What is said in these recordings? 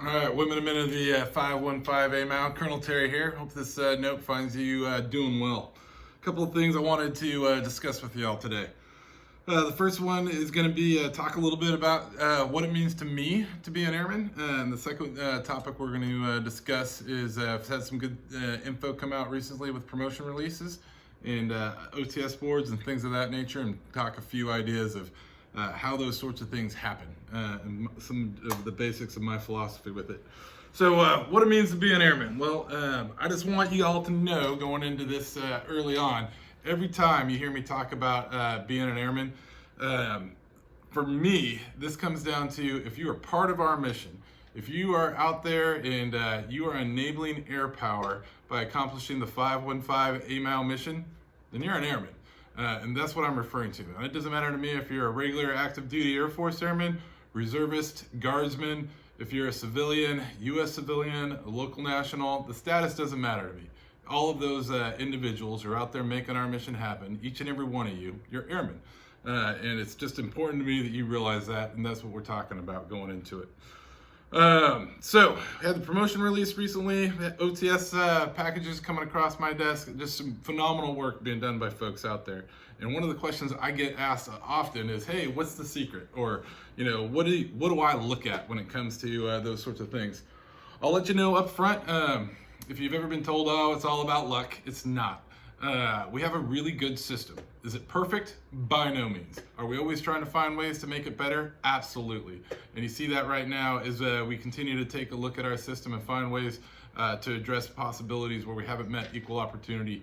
All right, women a minute of the 515 AMAL. Colonel Terry here. Hope this note finds you doing well. A couple of things I wanted to discuss with y'all today. The first one is going to be talk a little bit about what it means to me to be an airman. And the second topic we're going to discuss is I've had some good info come out recently with promotion releases and OTS boards and things of that nature, and talk a few ideas of how those sorts of things happen, and some of the basics of my philosophy with it. So what it means to be an airman. Well, I just want you all to know going into this early on, every time you hear me talk about being an airman, for me, this comes down to if you are part of our mission, if you are out there and you are enabling air power by accomplishing the 515 AMAL mission, then you're an airman. And that's what I'm referring to. And it doesn't matter to me if you're a regular active duty Air Force airman, reservist, guardsman, if you're a civilian, U.S. civilian, a local national, the status doesn't matter to me. All of those individuals are out there making our mission happen. Each and every one of you, you're airmen. And it's just important to me that you realize that, and that's what we're talking about going into it. So I had the promotion release recently, the OTS packages coming across my desk, just some phenomenal work being done by folks out there. And one of the questions I get asked often is, hey, what's the secret? Or, you know, what do I look at when it comes to those sorts of things? I'll let you know up front, if you've ever been told, oh, it's all about luck, it's not. We have a really good system. Is it perfect? By no means. Are we always trying to find ways to make it better? Absolutely. And you see that right now as we continue to take a look at our system and find ways to address possibilities where we haven't met equal opportunity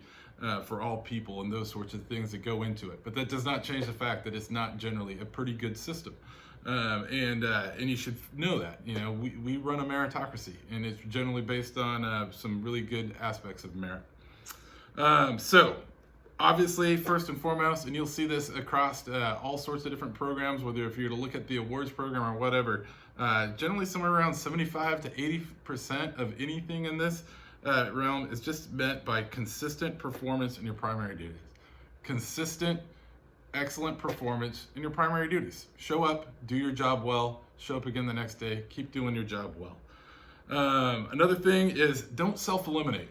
for all people and those sorts of things that go into it. But that does not change the fact that it's not generally a pretty good system. And you should know that. You know, we run a meritocracy, and it's generally based on some really good aspects of merit. So obviously, first and foremost, and you'll see this across all sorts of different programs, whether if you're to look at the awards program or whatever, generally somewhere around 75 to 80% of anything in this realm is just met by consistent performance in your primary duties. Consistent, excellent performance in your primary duties. Show up, do your job well, show up again the next day, keep doing your job well. Another thing is don't self-eliminate.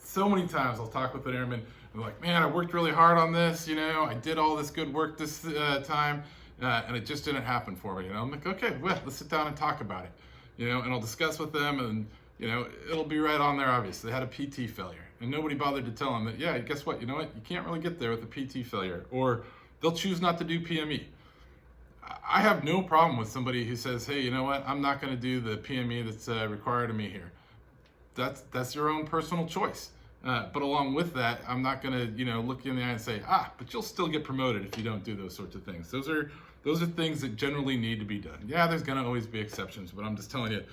So many times I'll talk with an airman, I'm like, man, I worked really hard on this, you know, I did all this good work this time, and it just didn't happen for me. You know, I'm like, okay, well, let's sit down and talk about it, you know, and I'll discuss with them, and, you know, it'll be right on there, obviously. They had a PT failure, and nobody bothered to tell them that, yeah, guess what, you know what, you can't really get there with a PT failure, or they'll choose not to do PME. I have no problem with somebody who says, hey, you know what, I'm not going to do the PME that's required of me here. That's your own personal choice. But along with that, I'm not going to, you know, look you in the eye and say, but you'll still get promoted if you don't do those sorts of things. Those are things that generally need to be done. Yeah, there's going to always be exceptions, but I'm just telling you,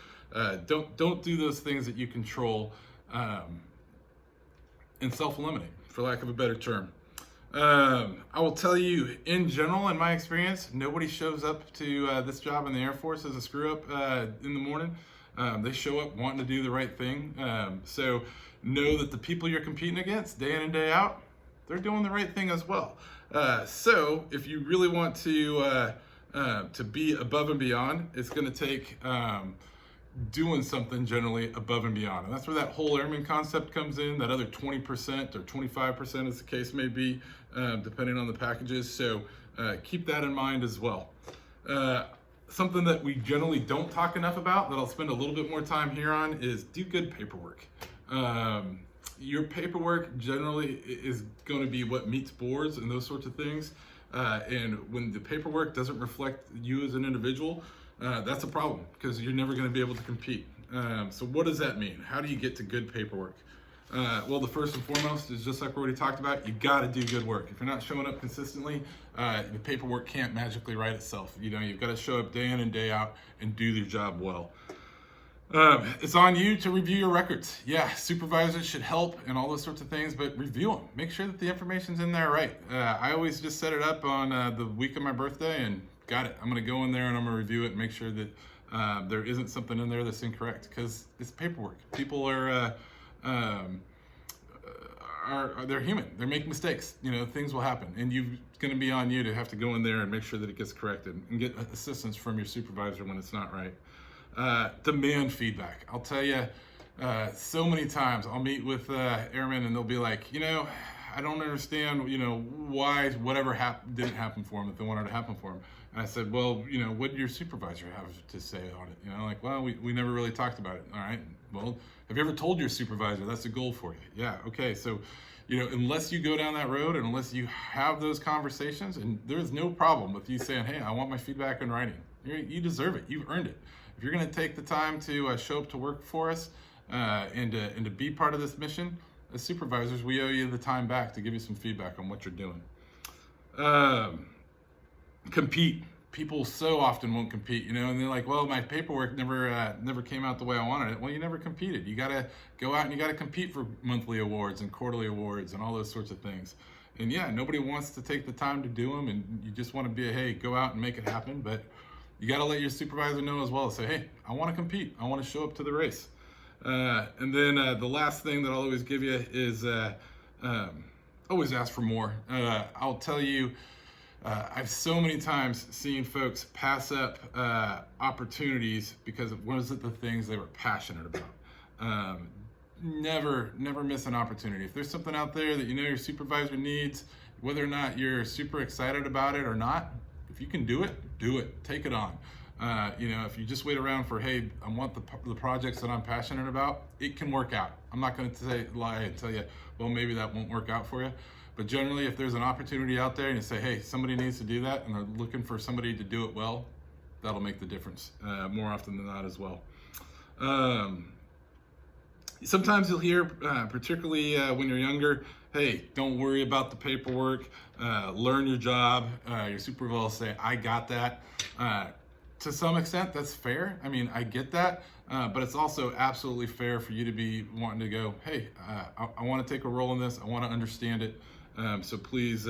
don't do those things that you control and self-eliminate, for lack of a better term. I will tell you, in general, in my experience, nobody shows up to this job in the Air Force as a screw-up in the morning. They show up wanting to do the right thing. So know that the people you're competing against, day in and day out, they're doing the right thing as well. So if you really want to be above and beyond, it's going to take doing something generally above and beyond. And that's where that whole airman concept comes in, that other 20% or 25% as the case may be, depending on the packages. So keep that in mind as well. Something that we generally don't talk enough about, that I'll spend a little bit more time here on, is do good paperwork. Your paperwork generally is going to be what meets boards and those sorts of things. And when the paperwork doesn't reflect you as an individual, that's a problem, because you're never going to be able to compete. So what does that mean? How do you get to good paperwork? Well, the first and foremost is just like we already talked about, you got to do good work. If you're not showing up consistently, the paperwork can't magically write itself. You know, you've got to show up day in and day out and do your job well. It's on you to review your records. Yeah, supervisors should help and all those sorts of things, but review them. Make sure that the information's in there right. I always just set it up on the week of my birthday and got it. I'm going to go in there and I'm going to review it and make sure that there isn't something in there that's incorrect, because it's paperwork. People are they're human. They make mistakes. You know, things will happen, and it's going to be on you to have to go in there and make sure that it gets corrected and get assistance from your supervisor when it's not right. Demand feedback. I'll tell you, so many times I'll meet with airmen and they'll be like, I don't understand, why whatever didn't happen for them if they wanted to happen for them. And I said, well, what did your supervisor have to say on it? Like, well, we never really talked about it. All right. Well, have you ever told your supervisor that's a goal for you? Yeah. Okay. So, unless you go down that road and unless you have those conversations, and there's no problem with you saying, hey, I want my feedback in writing. You deserve it. You've earned it. If you're going to take the time to show up to work for us and to be part of this mission, as supervisors, we owe you the time back to give you some feedback on what you're doing. Compete. People so often won't compete, and they're like, well, my paperwork never came out the way I wanted it. Well, you never competed. You got to go out and you got to compete for monthly awards and quarterly awards and all those sorts of things. And yeah, nobody wants to take the time to do them, and you just want to be hey, go out and make it happen. But you got to let your supervisor know as well. Say, hey, I want to compete. I want to show up to the race. And then the last thing that I'll always give you is always ask for more. I'll tell you, I've so many times seen folks pass up opportunities because it wasn't the things they were passionate about. Never miss an opportunity. If there's something out there that your supervisor needs, whether or not you're super excited about it or not, if you can do it, take it on. If you just wait around for, hey, I want the projects that I'm passionate about, it can work out. I'm not going to lie and tell you, well, maybe that won't work out for you. But generally, if there's an opportunity out there and you say, hey, somebody needs to do that and they're looking for somebody to do it well, that'll make the difference more often than not as well. Sometimes you'll hear, particularly when you're younger, hey, don't worry about the paperwork, learn your job. Your supervisor will say, I got that. To some extent, that's fair. I mean, I get that, but it's also absolutely fair for you to be wanting to go, hey, I want to take a role in this. I want to understand it. So please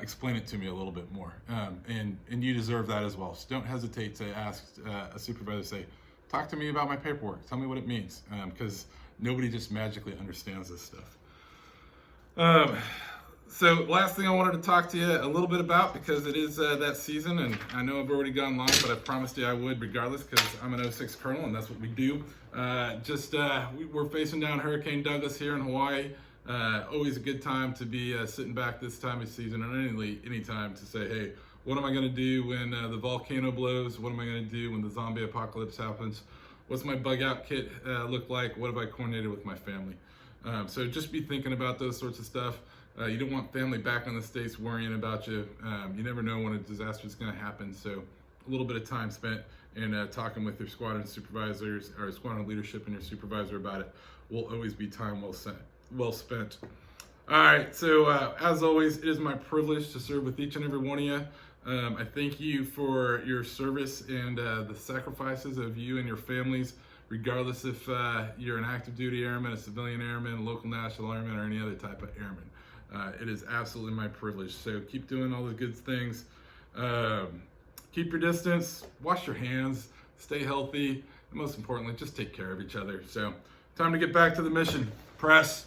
explain it to me a little bit more. And you deserve that as well. So don't hesitate to ask a supervisor, say, talk to me about my paperwork. Tell me what it means, because nobody just magically understands this stuff. So last thing I wanted to talk to you a little bit about, because it is that season, and I know I've already gone long, but I promised you I would regardless, because I'm an 06 Colonel and that's what we do. We're facing down Hurricane Douglas here in Hawaii. Always a good time to be sitting back this time of season, and any time to say, hey, what am I going to do when the volcano blows? What am I going to do when the zombie apocalypse happens? What's my bug out kit look like? What have I coordinated with my family? So just be thinking about those sorts of stuff. You don't want family back in the States worrying about you. You never know when a disaster is going to happen. So a little bit of time spent in talking with your squadron supervisors or squadron leadership and your supervisor about it will always be time well spent. All right, so as always, it is my privilege to serve with each and every one of you. I thank you for your service and the sacrifices of you and your families, regardless if you're an active duty airman, a civilian airman, local national airman, or any other type of airman. It is absolutely my privilege. So keep doing all the good things. Keep your distance, wash your hands, stay healthy, and most importantly, just take care of each other. So time to get back to the mission. Press.